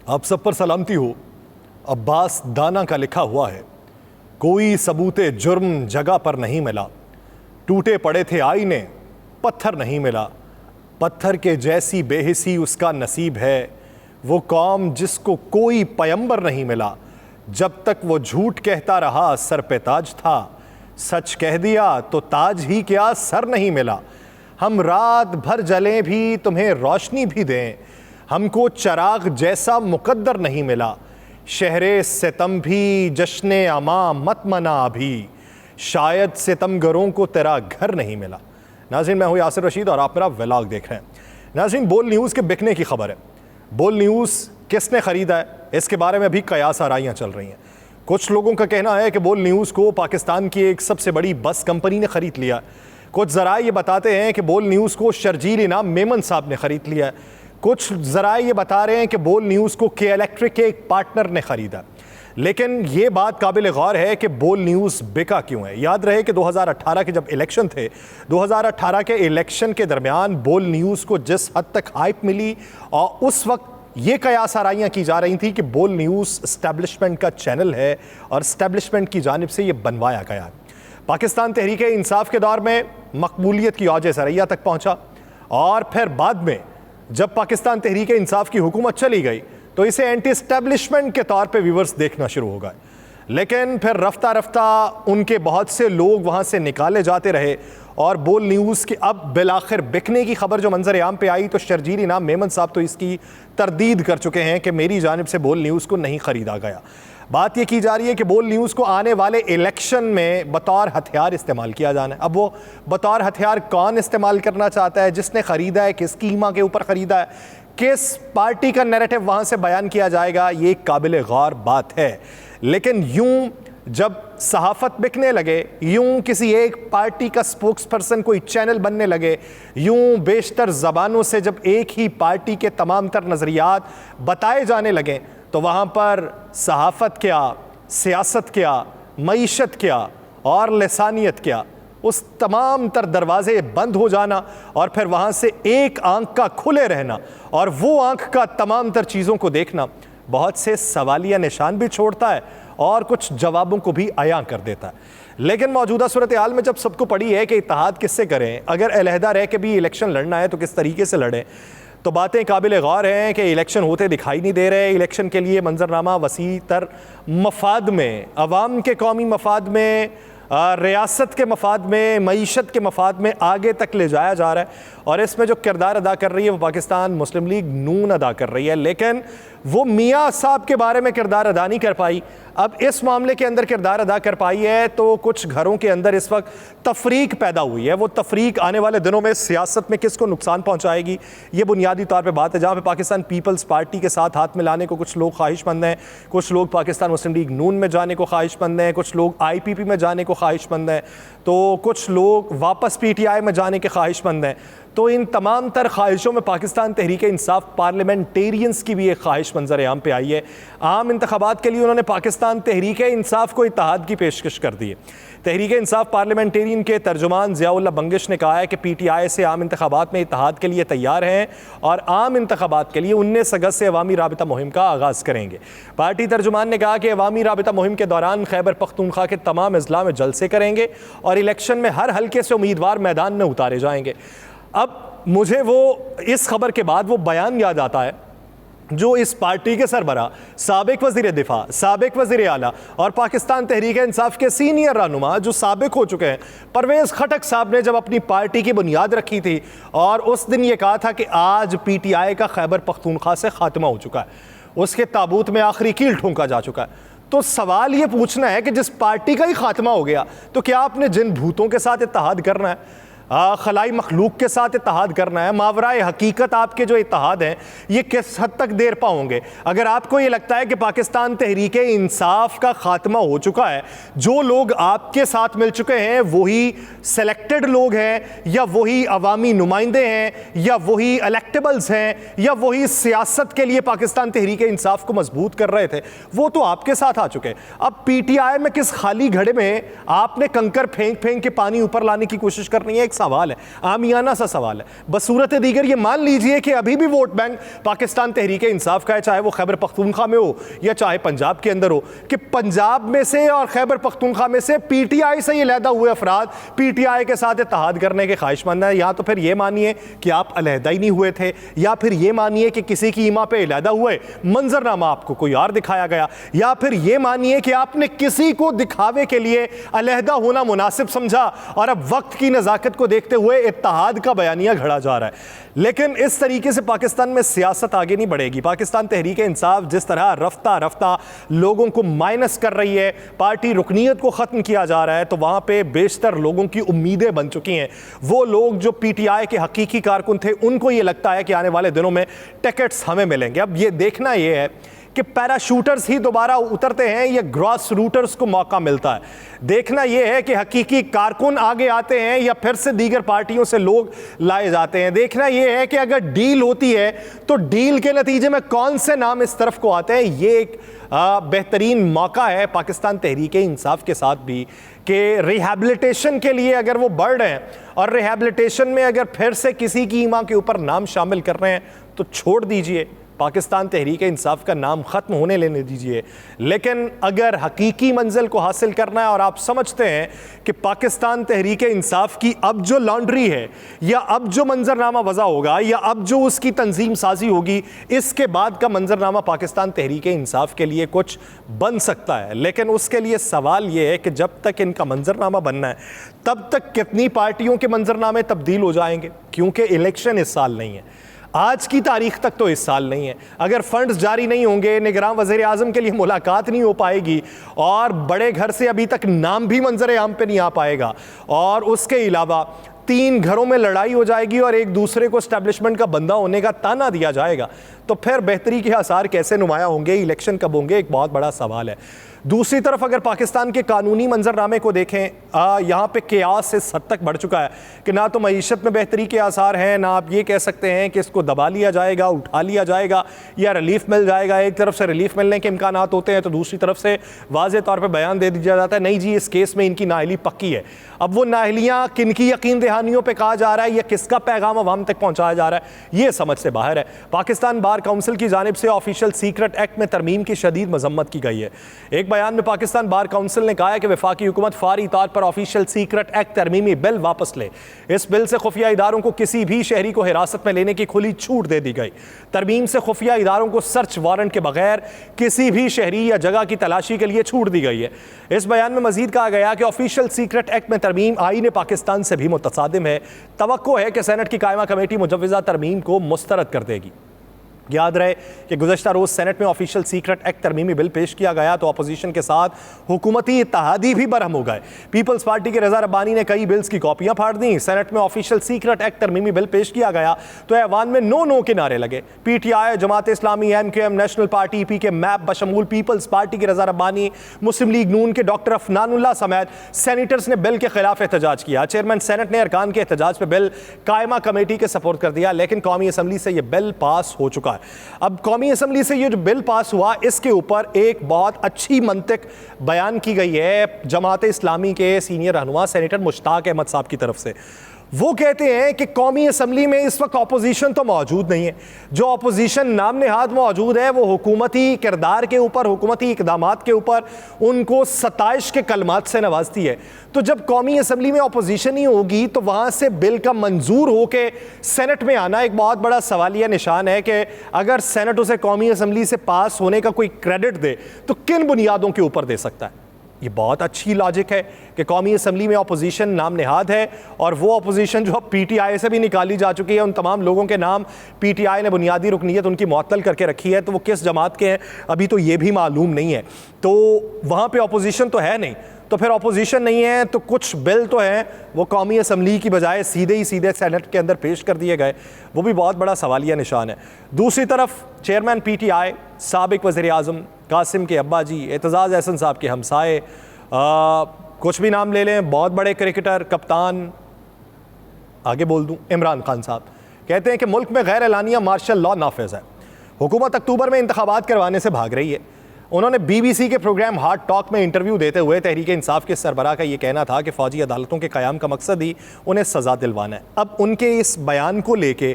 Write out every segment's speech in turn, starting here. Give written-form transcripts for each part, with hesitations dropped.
आप सब पर सलामती हो। अब्बास दाना का लिखा हुआ है, कोई सबूते जुर्म जगह पर नहीं मिला। टूटे पड़े थे आईने, पत्थर नहीं मिला। पत्थर के जैसी बेहिसी उसका नसीब है, वो कौम जिसको कोई पैगंबर नहीं मिला। जब तक वो झूठ कहता रहा सर पे ताज था, सच कह दिया तो ताज ही क्या सर नहीं मिला। हम रात भर जलें भी तुम्हें रोशनी भी दें, हमको चराग जैसा मुकद्दर नहीं मिला। शहरे सितम भी जश्ने अमा मत मना अभी, शायद सितमगरों को तेरा घर नहीं मिला। नाज़रीन, मैं हूँ यासिर रशीद और आप मेरा व्लॉग देख रहे हैं। नाज़रीन, बोल न्यूज़ के बिकने की खबर है। बोल न्यूज़ किसने ख़रीदा है, इसके बारे में भी कयास आराइयाँ चल रही हैं। कुछ लोगों का कहना है कि बोल न्यूज़ को पाकिस्तान की एक सबसे बड़ी बस कंपनी ने ख़रीद लिया। कुछ ज़राए ये बताते हैं कि बोल न्यूज़ को शर्जील इनाम मेमन साहब ने ख़रीद लिया है। कुछ ज़राए ये बता रहे हैं कि बोल न्यूज़ को के इलेक्ट्रिक के एक पार्टनर ने ख़रीदा। लेकिन ये बात काबिल गौर है कि बोल न्यूज़ बिका क्यों है। याद रहे कि 2018 के जब इलेक्शन थे, 2018 के इलेक्शन के दरमियान बोल न्यूज़ को जिस हद तक हाइप मिली, और उस वक्त ये कयास आराइयाँ की जा रही थी कि बोल न्यूज़ एस्टेब्लिशमेंट का चैनल है और एस्टेब्लिशमेंट की जानिब से ये बनवाया गया। पाकिस्तान तहरीक इंसाफ के दौर में मकबूलियत की औज सरैया तक पहुँचा, और फिर बाद में जब पाकिस्तान तहरीक इंसाफ की हुकूमत चली गई तो इसे एंटी एस्टेब्लिशमेंट के तौर पे व्यूअर्स देखना शुरू हो गए। लेकिन फिर रफ्ता रफ्ता उनके बहुत से लोग वहाँ से निकाले जाते रहे, और बोल न्यूज़ की अब बिलाखिर बिकने की खबर जो मंजर आम पे आई तो शर्जील इनाम मेमन साहब तो इसकी तरदीद कर चुके हैं कि मेरी जानिब से बोल न्यूज़ को नहीं ख़रीदा गया। बात यह की जा रही है कि बोल न्यूज़ को आने वाले इलेक्शन में बतौर हथियार इस्तेमाल किया जाना है। अब वो बतौर हथियार कौन इस्तेमाल करना चाहता है, जिसने ख़रीदा है, किस कीमा के ऊपर ख़रीदा है, किस पार्टी का नैरेटिव वहाँ से बयान किया जाएगा, ये काबिल गौर बात है। लेकिन यूं जब सहाफ़त बिकने लगे, यूं किसी एक पार्टी का स्पोक्स पर्सन कोई चैनल बनने लगे, यूं बेशतर ज़बानों से जब एक ही पार्टी के तमाम तर नज़रियात बताए जाने लगें, तो वहाँ पर सहाफ़त क्या, सियासत क्या, मईशत क्या और लसानियत क्या, उस तमाम तर दरवाज़े बंद हो जाना और फिर वहाँ से एक आंख का खुले रहना और वो आंख का तमाम तर चीज़ों को देखना बहुत से सवालिया निशान भी छोड़ता है और कुछ जवाबों को भी अयां कर देता है। लेकिन मौजूदा सूरत हाल में जब सबको पड़ी है कि इत्तेहाद किससे करें, अगर अलहदा रह के भी इलेक्शन लड़ना है तो किस तरीके से लड़ें, तो बातें काबिल गौर हैं कि इलेक्शन होते दिखाई नहीं दे रहे। इलेक्शन के लिए मंजरनामा वसी तर मफाद में, अवाम के कौमी मफाद में, रियासत के मफाद में, मईशत के मफाद में आगे तक ले जाया जा रहा है, और इसमें जो किरदार अदा कर रही है वो पाकिस्तान मुस्लिम लीग नून अदा कर रही है। लेकिन वो मियाँ साहब के बारे में किरदार अदा नहीं कर पाई, अब इस मामले के अंदर किरदार अदा कर पाई है। तो कुछ घरों के अंदर इस वक्त तफरीक पैदा हुई है। वो तफरीक आने वाले दिनों में सियासत में किसको नुकसान पहुंचाएगी, ये बुनियादी तौर पे बात है। जहाँ पे पाकिस्तान पीपल्स पार्टी के साथ हाथ मिलाने को कुछ लोग ख्वाहिशमंद हैं, कुछ लोग पाकिस्तान मुस्लिम लीग नून में जाने को ख्वाहिशमंद हैं, कुछ लोग IPP में जाने को ख्वाहिशमंद हैं, तो कुछ लोग वापस PTI में जाने के ख्वाहिशमंद हैं। तो इन तमाम तर ख्वाहिशों में पाकिस्तान तहरीक इंसाफ पार्लियामेंटेरियंस की भी एक ख्वाहिश मंजर आम पे आई है। आम इंतखाबात के लिए उन्होंने पाकिस्तान तहरीक इंसाफ को इत्तेहाद की पेशकश कर दी है। तहरीक इंसाफ पार्लियामेंटेरियन के तर्जुमान ज़ियाउल्लाह बंगिश ने कहा है कि PTI से आम इंतखाबात में इत्तेहाद के लिए तैयार हैं और आम इंतखाबात के लिए 19 अगस्त से अवामी राबिता मुहिम का आगाज़ करेंगे। पार्टी तर्जुमान ने कहा कि अवामी राबिता मुहिम के दौरान खैबर पख्तूनख्वा के तमाम अजला में जलसे करेंगे और इलेक्शन में हर हल्के से उम्मीदवार मैदान में उतारे जाएंगे। अब मुझे वो इस खबर के बाद वो बयान याद आता है जो इस पार्टी के सरबरा, साबिक वज़ीर दिफा, साबिक वज़ीर आला और पाकिस्तान तहरीक इंसाफ के सीनियर रहनुमा जो साबिक हो चुके हैं, परवेज़ खटक साहब ने जब अपनी पार्टी की बुनियाद रखी थी और उस दिन ये कहा था कि आज PTI का खैबर पख्तूनख्वा से खात्मा हो चुका है, उसके ताबूत में आखिरी कील ठोंका जा चुका है। तो सवाल ये पूछना है कि जिस पार्टी का ही खात्मा हो गया तो क्या आपने जिन भूतों के साथ इत्तेहाद करना है, खलाई मखलूक के साथ इत्तेहाद करना है, मावराए हकीकत आपके जो इत्तेहाद हैं ये किस हद तक देर पाओगे? अगर आपको ये लगता है कि पाकिस्तान तहरीक इंसाफ का खात्मा हो चुका है, जो लोग आपके साथ मिल चुके हैं वही सेलेक्टेड लोग हैं या वही अवामी नुमाइंदे हैं या वही इलेक्टेबल्स हैं या वही सियासत के लिए पाकिस्तान तहरीक इंसाफ को मजबूत कर रहे थे, वो तो आपके साथ आ चुके हैं। अब PTI में किस खाली घड़े में आपने कंकर फेंक फेंक के पानी ऊपर लाने की कोशिश करनी है? एक सवाल है, आमियाना सा सवाल है। बसूरत दीगर ये मान लीजिए कि अभी भी वोट बैंक पाकिस्तान तहरीक इंसाफ का है, चाहे वो खैबर पख्तूनख्वा में हो या चाहे पंजाब के अंदर हो, कि पंजाब में से और खैबर पख्तूनख्वा में से पीटीआई से ये अलहदा हुए अफराद पीटीआई के साथ इत्तेहाद करने के ख्वाहिशमंद है। या तो फिर ये मानिए कि आप अलहदा ही नहीं हुए थे, या फिर ये मानिए कि किसी की ईमा पे अलहदा हुए, मंजरनामा आपको कोई और दिखाया गया, या फिर ये मानिए कि आपने किसी को दिखावे के लिए अलहदा होना मुनासिब समझा और अब वक्त की नज़ाकत को देखते हुए इत्तेहाद का बयानिया घड़ा जा रहा है। लेकिन इस तरीके से पाकिस्तान में सियासत आगे नहीं बढ़ेगी। पाकिस्तान तहरीक इंसाफ जिस तरह रफ्ता रफ्ता लोगों को माइनस कर रही है, पार्टी रुकनीयत को ख़त्म किया जा रहा है, तो वहाँ पे बेशतर लोगों की उम्मीदें बन चुकी हैं। वो लोग जो पीटीआई के हकीकी कारकुन थे, उनको ये लगता है कि आने वाले दिनों में टिकट्स हमें मिलेंगे। अब ये देखना ये है कि पैराशूटर्स ही दोबारा उतरते हैं या ग्रॉस रूटर्स को मौका मिलता है। देखना यह है कि हकीकी कारकुन आगे आते हैं या फिर से दीगर पार्टियों से लोग लाए जाते हैं। देखना यह है कि अगर डील होती है तो डील के नतीजे में कौन से नाम इस तरफ को आते हैं। ये एक बेहतरीन मौका है पाकिस्तान तहरीक इंसाफ के साथ भी कि रिहैबिलिटेशन के लिए अगर वो बढ़ रहे हैं और रिहैबिलिटेशन में अगर फिर से किसी की ईमा के ऊपर नाम शामिल कर रहे हैं तो छोड़ दीजिए, पाकिस्तान तहरीक इंसाफ का नाम ख़त्म होने लेने दीजिए। लेकिन अगर हकीकी मंजिल को हासिल करना है और आप समझते हैं कि पाकिस्तान तहरीक इंसाफ की अब जो लॉन्ड्री है या अब जो मंजरनामा वज़ा होगा या अब जो उसकी तंजीम साजी होगी, इसके बाद का मंजरनामा पाकिस्तान तहरीक इंसाफ के लिए कुछ बन सकता है। लेकिन उसके लिए सवाल ये है कि जब तक इनका मंजरनामा बनना है तब तक कितनी पार्टियों के मंजरनामे तब्दील हो जाएंगे, क्योंकि इलेक्शन इस साल नहीं है, आज की तारीख तक तो इस साल नहीं है। अगर फंड्स जारी नहीं होंगे, निगरान वज़ीर आज़म के लिए मुलाकात नहीं हो पाएगी और बड़े घर से अभी तक नाम भी मंजर आम पे नहीं आ पाएगा, और उसके अलावा 3 घरों में लड़ाई हो जाएगी और एक दूसरे को एस्टैब्लिशमेंट का बंदा होने का ताना दिया जाएगा, तो फिर बेहतरी के आसार कैसे नुमाया होंगे, इलेक्शन कब होंगे, एक बहुत बड़ा सवाल है। दूसरी तरफ अगर पाकिस्तान के कानूनी मंजरनामे को देखें, यहाँ पे कियास इस हद तक बढ़ चुका है कि ना तो मईशत में बेहतरी के आसार हैं, ना आप ये कह सकते हैं कि इसको दबा लिया जाएगा, उठा लिया जाएगा या रिलीफ मिल जाएगा। एक तरफ से रिलीफ मिलने के इम्कान होते हैं तो दूसरी तरफ से वाज़े तौर पर बयान दे दिया जाता है नहीं जी इस केस में इनकी नाअहली पक्की है। अब वो नाअहलियाँ किन की यकीन दहानियों पर कहा जा रहा है या किसका पैगाम अवाम तक पहुँचाया जा रहा है, ये समझ से बाहर है। पाकिस्तान बार काउंसिल की जानिब से ऑफिशियल सीक्रेट एक्ट में तरमीम की शदीद मजम्मत की गई है। एक बयान में पाकिस्तान बार काउंसिल ने कहा है कि वफाकी हुकूमत फौरी तौर पर ऑफिशियल सीक्रेट एक्ट तरमीमी बिल वापस ले। इस बिल से खुफिया इदारों को किसी भी शहरी को हिरासत में लेने की खुली छूट दे दी गई। तरमीम से खुफिया इदारों को सर्च वारंट के बगैर किसी भी शहरी या जगह की तलाशी के लिए छूट दी गई है। इस बयान में मजीद कहा गया कि ऑफिशियल सीक्रेट एक्ट में तरमीम आईन पाकिस्तान से भी मुतसादिम है। तवक्को है कि सेनेट की कायमा कमेटी मुजव्वज़ा तरमीम को मुस्तरद कर देगी। याद रहे कि गुज़श्ता रोज़ सेनेट में ऑफिशियल सीक्रेट एक्ट तरमीमी बिल पेश किया गया तो अपोजिशन के साथ हुकूमती इत्तेहादी भी बरहम हो गए। पीपल्स पार्टी के रज़ा रब्बानी ने कई बिल्स की कॉपियां फाड़ दी। सेनेट में ऑफिशियल सीक्रेट एक्ट तरमीमी बिल पेश किया गया तो ऐवान में नो नो के नारे लगे। PTI, Jamaat Islami, MQM, national party, PK, मैप बशमूल पीपल्स पार्टी के रज़ा रब्बानी, मुस्लिम लीग नून के डॉक्टर अफनानुल्लाह समेत सेनेटर्स ने बिल के खिलाफ एहतजाज किया। चेयरमैन सेनेट ने अरकान के एहतजाज पर बिल कायमा कमेटी के सपोर्ट कर दिया, लेकिन कौमी असम्बली से यह बिल पास हो चुका है। अब कौमी असम्बली से ये जो बिल पास हुआ इसके ऊपर एक बहुत अच्छी मंतिक बयान की गई है जमात इस्लामी के सीनियर रहनुमा सेनेटर मुश्ताक अहमद साहब की तरफ से। वो कहते हैं कि कौमी असम्बली में इस वक्त अपोजिशन तो मौजूद नहीं है, जो अपोजिशन नाम नेहाद मौजूद है वो हुकूमती किरदार के ऊपर, हुकूमती इकदामात के ऊपर उनको सताइश के कलमात से नवाजती है। तो जब कौमी असम्बली में अपोजिशन ही होगी तो वहाँ से बिल का मंजूर होकर सेनेट में आना एक बहुत बड़ा सवालिया निशान है कि अगर सेनेट उसे कौमी असम्बली से पास होने का कोई क्रेडिट दे तो किन बुनियादों के ऊपर दे सकता है। ये बहुत अच्छी लॉजिक है कि कौमी असम्बली में अपोजिशन नाम नेहाद है और वो अपोजिशन जो अब पीटीआई से भी निकाली जा चुकी है, उन तमाम लोगों के नाम पीटीआई ने बुनियादी रुकनीयत उनकी मुअत्तल करके रखी है, तो वो किस जमात के हैं अभी तो ये भी मालूम नहीं है। तो वहाँ पे अपोजिशन तो है नहीं, तो फिर अपोजिशन नहीं है तो कुछ बिल तो हैं वो कौमी असम्बली की बजाय सीधे ही सीधे सेनेट के अंदर पेश कर दिए गए, वो भी बहुत बड़ा सवालिया निशान है। दूसरी तरफ चेयरमैन पीटीआई साबिक वज़ीर आज़म कासिम के अब्बा जी, एतजाज़ एहसन साहब के हमसाए, कुछ भी नाम ले लें, बहुत बड़े क्रिकेटर, कप्तान, आगे बोल दूं, इमरान खान साहब कहते हैं कि मुल्क में गैर एलानिया मार्शल लॉ नाफिज है। हुकूमत अक्टूबर में इंतखाबात करवाने से भाग रही है। उन्होंने बीबीसी के प्रोग्राम हार्ड टॉक में इंटरव्यू देते हुए तहरीक इंसाफ के सरबराह का ये कहना था कि फौजी अदालतों के क़याम का मकसद ही उन्हें सज़ा दिलवाना है। अब उनके इस बयान को लेके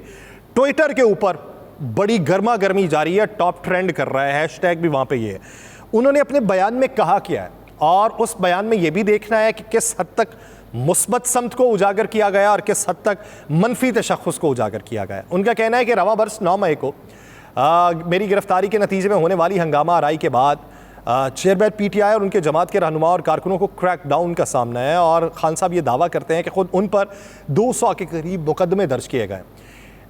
ट्विटर के ऊपर बड़ी गर्मा गर्मी जारी है, टॉप ट्रेंड कर रहा है, हैशटैग भी वहाँ पे ये है। उन्होंने अपने बयान में कहा क्या है और उस बयान में ये भी देखना है कि किस हद तक मुस्बत समत को उजागर किया गया और किस हद तक मनफी तशख़्ख़ुस को उजागर किया गया। उनका कहना है कि रवां बरस 9 मई को मेरी गिरफ्तारी के नतीजे में होने वाली हंगामा आराई के बाद चेयरमैन पीटीआई और उनके जमात के रहनुमा और कारकुनों को क्रैकडाउन का सामना है और खान साहब ये दावा करते हैं कि खुद उन पर 200 के करीब मुकदमे दर्ज किए गए।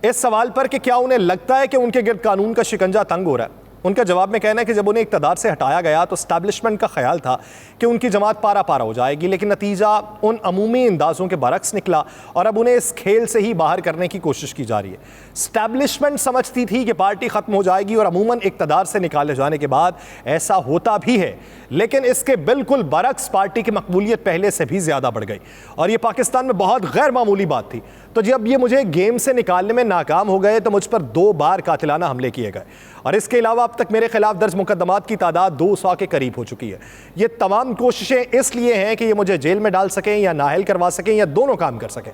इस सवाल पर कि क्या उन्हें लगता है कि उनके गिर्द कानून का शिकंजा तंग हो रहा है, उनका जवाब में कहना है कि जब उन्हें इक़्तिदार से हटाया गया तो एस्टैब्लिशमेंट का ख्याल था कि उनकी जमात पारा पारा हो जाएगी, लेकिन नतीजा उन अमूमी अंदाज़ों के बरक्स निकला और अब उन्हें इस खेल से ही बाहर करने की कोशिश की जा रही है। एस्टैब्लिशमेंट समझती थी कि पार्टी ख़त्म हो जाएगी और अमूमन इक़्तिदार से निकाले जाने के बाद ऐसा होता भी है, लेकिन इसके बिल्कुल बरक्स पार्टी की मकबूलियत पहले से भी ज़्यादा बढ़ गई और ये पाकिस्तान में बहुत गैर मामूली बात थी। तो जब ये मुझे गेम से निकालने में नाकाम हो गए तो मुझ पर 2 बार कातिलाना हमले किए गए और इसके अलावा अब तक मेरे खिलाफ दर्ज मुकदमात की तादाद 200 के करीब हो चुकी है। ये तमाम कोशिशें इसलिए हैं कि ये मुझे जेल में डाल सकें या नाअहल करवा सकें या दोनों काम कर सकें।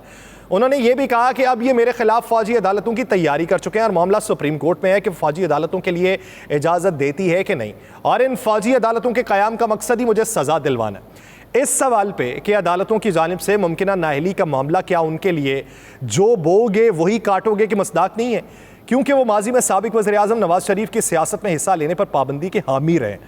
उन्होंने ये भी कहा कि अब ये मेरे खिलाफ फौजी अदालतों की तैयारी कर चुके हैं और मामला सुप्रीम कोर्ट में है कि फौजी अदालतों के लिए इजाज़त देती है कि नहीं, और इन फौजी अदालतों के क़याम का मकसद ही मुझे सज़ा दिलवाना है। इस सवाल पे कि अदालतों की जानिब से मुमकिना नाअहली का मामला क्या उनके लिए जो बोगे वही काटोगे कि मसदाक नहीं है, क्योंकि वो माजी में साबिक वज़ीर आज़म नवाज शरीफ की सियासत में हिस्सा लेने पर पाबंदी के हामी रहे।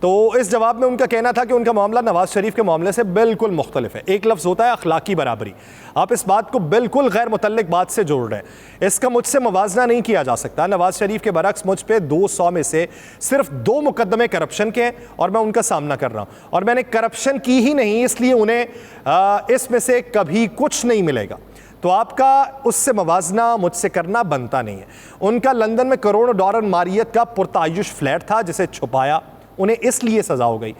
तो इस जवाब में उनका कहना था कि उनका मामला नवाज शरीफ के मामले से बिल्कुल मुख्तलिफ है। एक लफ्ज़ होता है अखलाकी बराबरी, आप इस बात को बिल्कुल गैर मुतल्लिक बात से जोड़ रहे हैं, इसका मुझसे मुवाजना नहीं किया जा सकता। नवाज शरीफ के बरक्स मुझ पे 200 में से सिर्फ 2 मुकदमे करप्शन के हैं और मैं उनका सामना कर रहा हूँ और मैंने करप्शन की ही नहीं, इसलिए उन्हें इसमें से कभी कुछ नहीं मिलेगा। तो आपका उससे मवाजना मुझसे करना बनता नहीं है। उनका लंदन में करोड़ों डॉलर मारियत का पुरतायुश फ्लैट था जिसे छुपाया, उन्हें इसलिए सज़ा हो गई।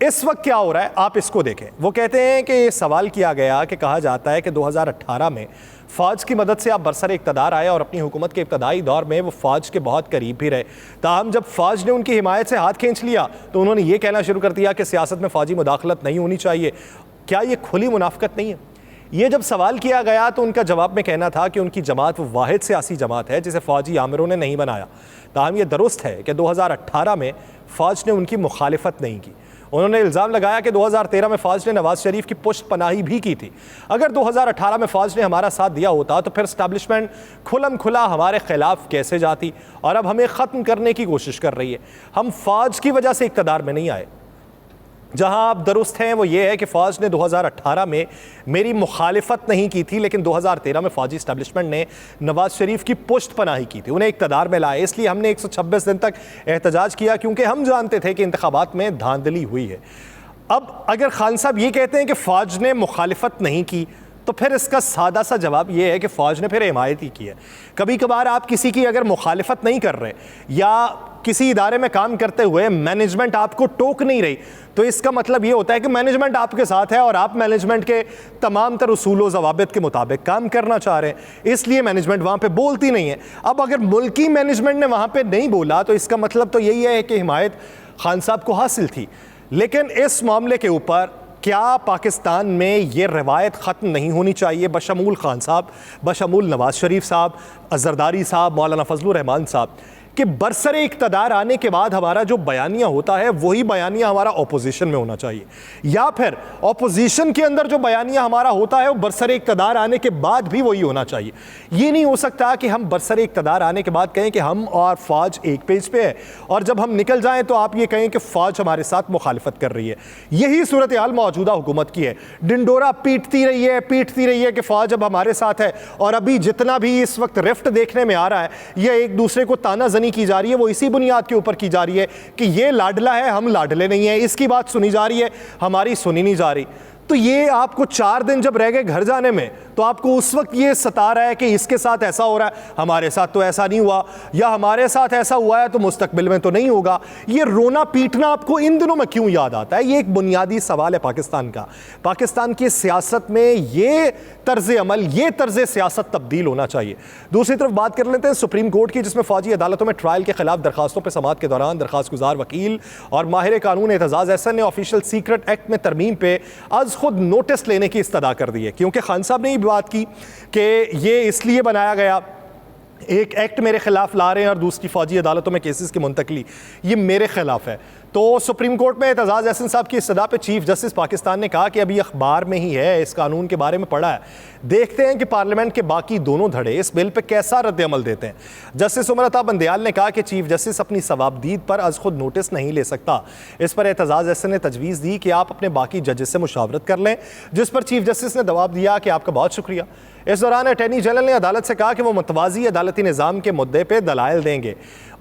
इस वक्त क्या हो रहा है आप इसको देखें। वो कहते हैं कि ये सवाल किया गया कि कहा जाता है कि 2018 में फ़ौज की मदद से आप बरसर इक़्तिदार आए और अपनी हुकूमत के इब्तदाई दौर में वो फ़ौज के बहुत करीब भी रहे। ताहम जब फ़ौज ने उनकी हिमायत से हाथ खींच लिया तो उन्होंने ये कहना शुरू कर दिया कि सियासत में फ़ौजी मुदाखलत नहीं होनी चाहिए। क्या ये खुली मुनाफ़िकत नहीं है? ये जब सवाल किया गया तो उनका जवाब में कहना था कि उनकी जमात वो वाहिद सियासी जमात है जिसे फ़ौजी आमिरों ने नहीं बनाया। ताहम ये दुरुस्त है कि 2018 में फ़ौज ने उनकी मुखालिफत नहीं की। उन्होंने इल्ज़ाम लगाया कि 2013 में फ़ौज ने नवाज शरीफ की पुष्ट पनाही भी की थी। अगर 2018 में फ़ौज ने हमारा साथ दिया होता तो फिर एस्टैब्लिशमेंट खुलम खुला हमारे खिलाफ कैसे जाती और अब हमें ख़त्म करने की कोशिश कर रही है। हम फ़ौज की वजह से इक़्तिदार में नहीं आए। जहां आप दुरुस्त हैं वो ये है कि फ़ौज ने 2018 में मेरी मुखालिफत नहीं की थी, लेकिन 2013 में फ़ौजी इस्टेब्लिशमेंट ने नवाज शरीफ की पुष्ट पनाही की थी, उन्हें इक़्तिदार में लाए। इसलिए हमने 126 दिन तक एहतजाज किया क्योंकि हम जानते थे कि इंतखाबात में धांधली हुई है। अब अगर खान साहब ये कहते हैं कि फ़ौज ने मुखालिफत नहीं की तो फिर इसका सादा सा जवाब ये है कि फ़ौज ने फिर हिमायत ही की है। कभी कभार आप किसी की अगर मुखालिफत नहीं कर रहे या किसी इदारे में काम करते हुए मैनेजमेंट आपको टोक नहीं रही तो इसका मतलब ये होता है कि मैनेजमेंट आपके साथ है और आप मैनेजमेंट के तमाम तर उसूल व ज़वाबित के मुताबिक काम करना चाह रहे हैं, इसलिए मैनेजमेंट वहाँ पे बोलती नहीं है। अब अगर मुल्की मैनेजमेंट ने वहाँ पे नहीं बोला तो इसका मतलब तो यही है कि हिमायत खान साहब को हासिल थी। लेकिन इस मामले के ऊपर क्या पाकिस्तान में ये रवायत ख़त्म नहीं होनी चाहिए, बशमूल खान साहब, बशमूल नवाज शरीफ साहब, जरदारी साहब, मौलाना फजलुर रहमान साहब, कि बरसरे इक़्तिदार आने के बाद हमारा जो बयानिया होता है वही बयानिया हमारा ऑपोजिशन में होना चाहिए, या फिर ऑपोजिशन के अंदर जो बयानिया हमारा होता है वो बरसरे इक़्तिदार आने के बाद भी वही होना चाहिए। ये नहीं हो सकता कि हम बरसरे इक़्तिदार आने के बाद कहें कि हम और फ़ौज एक पेज पे है और जब हम निकल जाएं तो आप ये कहें कि फ़ौज हमारे साथ मुखालिफत कर रही है। यही सूरत हाल मौजूदा हुकूमत की है। डिंडोरा पीटती रही है कि फ़ौज अब हमारे साथ है, और अभी जितना भी इस वक्त रिफ्ट देखने में आ रहा है, यह एक दूसरे को तानाजनी की जा रही है, वो इसी बुनियाद के ऊपर की जा रही है कि ये लाडला है, हम लाडले नहीं है, इसकी बात सुनी जा रही है, हमारी सुनी नहीं जा रही। तो ये आपको 4 दिन जब रह गए घर जाने में, तो आपको उस वक्त ये सता रहा है कि इसके साथ ऐसा हो रहा है, हमारे साथ तो ऐसा नहीं हुआ, या हमारे साथ ऐसा हुआ है तो मुस्तकबिल में तो नहीं होगा। ये रोना पीटना आपको इन दिनों में क्यों याद आता है? ये एक बुनियादी सवाल है पाकिस्तान का। पाकिस्तान की सियासत में ये तर्ज अमल, ये तर्ज सियासत तब्दील होना चाहिए। दूसरी तरफ बात कर लेते हैं सुप्रीम कोर्ट की, जिसमें फौजी अदालतों में ट्रायल के खिलाफ दरखास्तों पर समाअत के दौरान दरखास्त गुजार वकील और माहिर कानून एतजाज़ अहसन ने ऑफिशियल सीक्रेट एक्ट में तरमीम पे आज खुद नोटिस लेने की इस्तदा कर दी है, क्योंकि खान साहब ने ये बात की कि ये इसलिए बनाया गया, एक एक्ट मेरे खिलाफ ला रहे हैं और दूसरी फौजी अदालतों में केसेस की मुंतकली ये मेरे खिलाफ है। तो सुप्रीम कोर्ट में एतजाज़ अहसन साहब की इस्तदा पे चीफ जस्टिस पाकिस्तान ने कहा कि अभी अखबार में ही है, इस कानून के बारे में पढ़ा है, देखते हैं कि पार्लियामेंट के बाकी दोनों धड़े इस बिल पे कैसा रद्द अमल देते हैं। जस्टिस उमर अता बंदयाल ने कहा कि चीफ जस्टिस अपनी सवाबदीद पर आज खुद नोटिस नहीं ले सकता। इस पर एतजाज़ अहसन ने तजवीज़ दी कि आप अपने बाकी जजेस से मुशावरत कर लें, जिस पर चीफ जस्टिस ने जवाब दिया कि आपका बहुत शुक्रिया। इस दौरान अटॉर्नी जनरल ने अदालत से कहा कि वो मुतवाज़ी अदालती निज़ाम के मुद्दे पर दलाइल देंगे।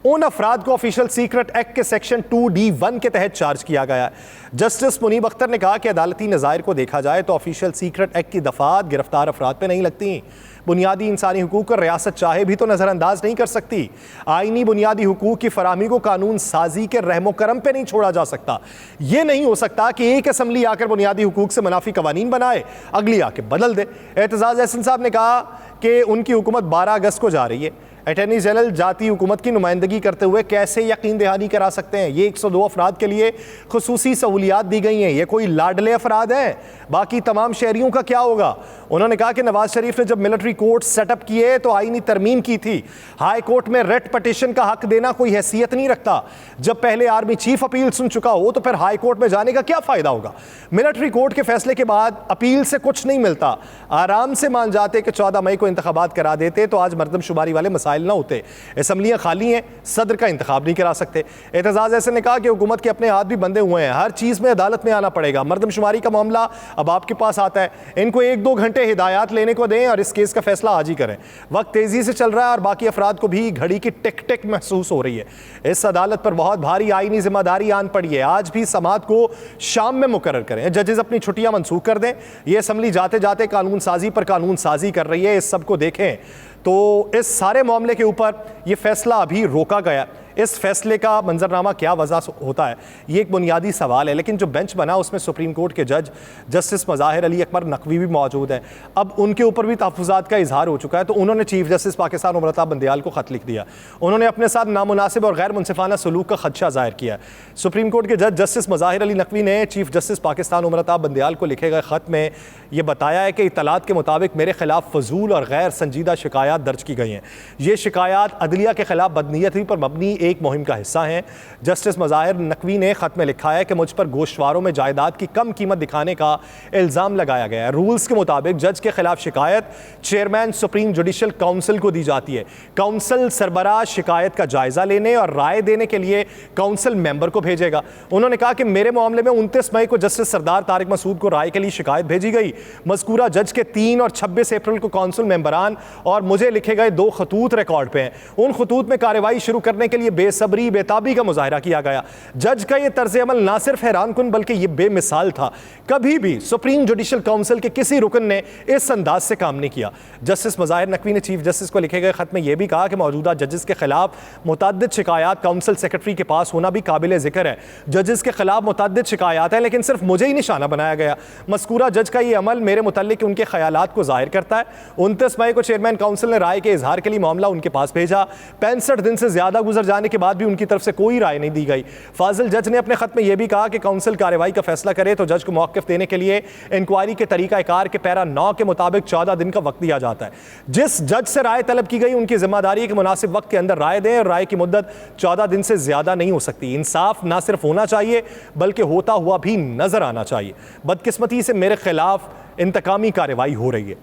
उन अफराद को ऑफिशियल सीक्रेट एक्ट के सेक्शन 2D1 के तहत चार्ज किया गया है। जस्टिस मुनीब अख्तर ने कहा कि अदालती नज़ायर को देखा जाए तो ऑफिशियल सीक्रेट एक्ट की दफात गिरफ्तार अफराद पे नहीं लगती। बुनियादी इंसानी हुकूक को रियासत चाहे भी तो नज़रअंदाज नहीं कर सकती। आइनी बुनियादी हुकूक की फराहमी को कानून साजी के रहमो करम पे नहीं छोड़ा जा सकता। ये नहीं हो सकता कि एक असम्बली आकर बुनियादी हुकूक से मुनाफी कवानीन बनाए, अगली आके बदल दे। एतजाज़ अहसन साहब ने कहा कि उनकी हुकूमत 12 अगस्त को जा रही है। अटॉर्नी जनरल जाती हुकूमत की नुमाइंदगी करते हुए कैसे यकीन दहानी करा सकते हैं? ये 102 अफराद के लिए खुसूसी सहूलियात दी गई हैं, ये कोई लाडले अफराद हैं, बाकी तमाम शहरियों का क्या होगा? उन्होंने कहा कि नवाज शरीफ ने जब मिलिट्री कोर्ट सेटअप किए तो आईनी तरमीम की थी। हाई कोर्ट में रेट पटिशन का हक देना कोई हैसियत नहीं रखता। जब पहले आर्मी चीफ अपील सुन चुका हो तो फिर हाई कोर्ट में जाने का क्या फायदा होगा? मिलिट्री कोर्ट के फैसले के बाद अपील से कुछ नहीं मिलता। आराम से मान जाते कि 14 मई को इंतखाबात करा देते तो आज मरदमशुमारी वाले मसाइल ना होते। असम्बलियां खाली हैं, सदर का इंतखाब नहीं करा सकते। एतजाज़ अहसन ने कहा कि हुकूमत के अपने हाथ भी बंधे हुए हैं, हर चीज़ में अदालत में आना पड़ेगा। मरदमशुमारी का मामला अब आपके पास आता है, इनको 1-2 घंटे हिदायत लेने को दें और इस केस का फैसला आज ही करें। वक्त तेज़ी से चल रहा है और बाकी अफराद को भी घड़ी की टिक टिक महसूस हो रही है। इस अदालत पर बहुत भारी आईनी जिम्मेदारी आन पड़ी है। आज भी समाअत को शाम में मुकर्रर करें, जजेस अपनी छुट्टियां मनसूख कर दें। ये असम्बली जाते जाते कानून साजी पर कानून साजी कर रही है, इस सब को देखें। तो इस सारे मामले के ऊपर ये फैसला अभी रोका गया। इस फैसले का मंजरनामा क्या वजह होता है, ये एक बुनियादी सवाल है। लेकिन जो बेंच बना उसमें सुप्रीम कोर्ट के जज जस्टिस मज़ाहिर अली अकबर नकवी भी मौजूद हैं। अब उनके ऊपर भी तहफ़्फ़ुज़ात का इजहार हो चुका है, तो उन्होंने चीफ जस्टिस पाकिस्तान उमर अता बंदयाल को ख़त लिख दिया। उन्होंने अपने साथ नामुनासिब और गैर मुनसिफाना सलूक का खदशा ज़ाहिर किया। सुप्रीम कोर्ट के जज जस्टिस मज़ाहिर अली नकवी ने चीफ जस्टिस पाकिस्तान उमर अता बंदयाल को लिखे गए ख़त में यह बताया है कि इत्तलात के मुताबिक मेरे खिलाफ फजूल और गैर संजीदा शिकायत दर्ज की गई हैं। ये शिकायत अदलिया के खिलाफ बदनीयती पर मबनी एक मुहिम का हिस्सा हैं। जस्टिस मज़ाहिर नकवी ने ख़त में लिखा है कि मुझ पर गोश्तवारों में जायदाद की कम कीमत दिखाने का इल्ज़ाम लगाया गया है। रूल्स के मुताबिक जज के खिलाफ शिकायत चेयरमैन सुप्रीम जुडिशल काउंसिल को दी जाती है। काउंसिल सरबराह शिकायत का जायज़ा लेने और राय देने के लिए काउंसिल मेंबर को भेजेगा। उन्होंने कहा कि मेरे मामले में 29 मई को जस्टिस सरदार तारिक मसूद को राय के लिए शिकायत भेजी गई। मज़कूरा जज के 3 और 26 अप्रैल को काउंसिल मेंबरान और मुझे लिखे गए 2 खतूत रिकॉर्ड पे हैं। उन खतूत में कार्रवाई शुरू करने के लिए बेसब्री बेताबी का मुजाहरा किया गया। जज का यह तर्ज अमल ना सिर्फ हैरान कुन बल्कि यह बेमिसाल था। कभी भी सुप्रीम जुडिशल काउंसिल के किसी रुकन ने इस अंदाज से काम नहीं किया। जस्टिस मज़ाहिर नकवी ने चीफ जस्टिस को लिखे गए खत में यह भी कहा कि मौजूदा जजेस के खिलाफ मुतअद्दिद शिकायत काउंसिल सेक्रेटरी के पास होना भी काबिल जिक्र है। जजेस के खिलाफ मुतअद्दिद शिकायत है लेकिन सिर्फ मुझे ही निशाना बनाया गया। मज़कूरा जज का यह अमल मेरे मुताल्लिक उनके ख्यालात को जाहिर करता है। 29 मई को चेयरमैन काउंसिल ने राय के इजहार के लिए मामला उनके पास भेजा। 65 दिन से ज्यादा गुजर जाने के बाद भी उनकी तरफ से कोई राय नहीं दी गई। फाजिल जज ने अपने खत में यह भी कहा कि काउंसिल कार्रवाई का फैसला करे तो जज को मौक़िफ़ देने के लिए इंक्वायरी के तरीक़ाकार के पैरा 9 के मुताबिक 14 दिन का वक्त दिया जाता है। जिस जज से राय तलब की गई उनकी जिम्मेदारी है कि मुनासिब वक्त के अंदर राय दें और राय की मुद्दत 14 दिन से ज्यादा नहीं हो सकती। इंसाफ ना सिर्फ होना चाहिए बल्कि होता हुआ भी नजर आना चाहिए। बदकिस्मती से मेरे खिलाफ इंतकामी कार्रवाई हो रही है।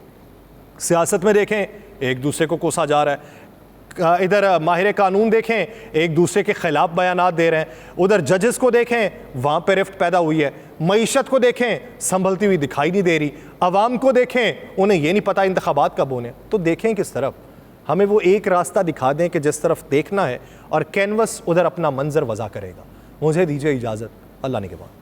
सियासत में देखें एक दूसरे को कोसा जा रहा है, इधर माहिर कानून देखें एक दूसरे के खिलाफ बयानात दे रहे हैं, उधर जजेस को देखें वहाँ पर रिफ्ट पैदा हुई है, मईशत को देखें संभलती हुई दिखाई नहीं दे रही, अवाम को देखें उन्हें ये नहीं पता इंतखाबात कब होने। तो देखें किस तरफ, हमें वो एक रास्ता दिखा दें कि जिस तरफ देखना है और कैनवस उधर अपना मंजर वज़ा करेगा। मुझे दीजिए इजाज़त, अल्लाह ने के बाद।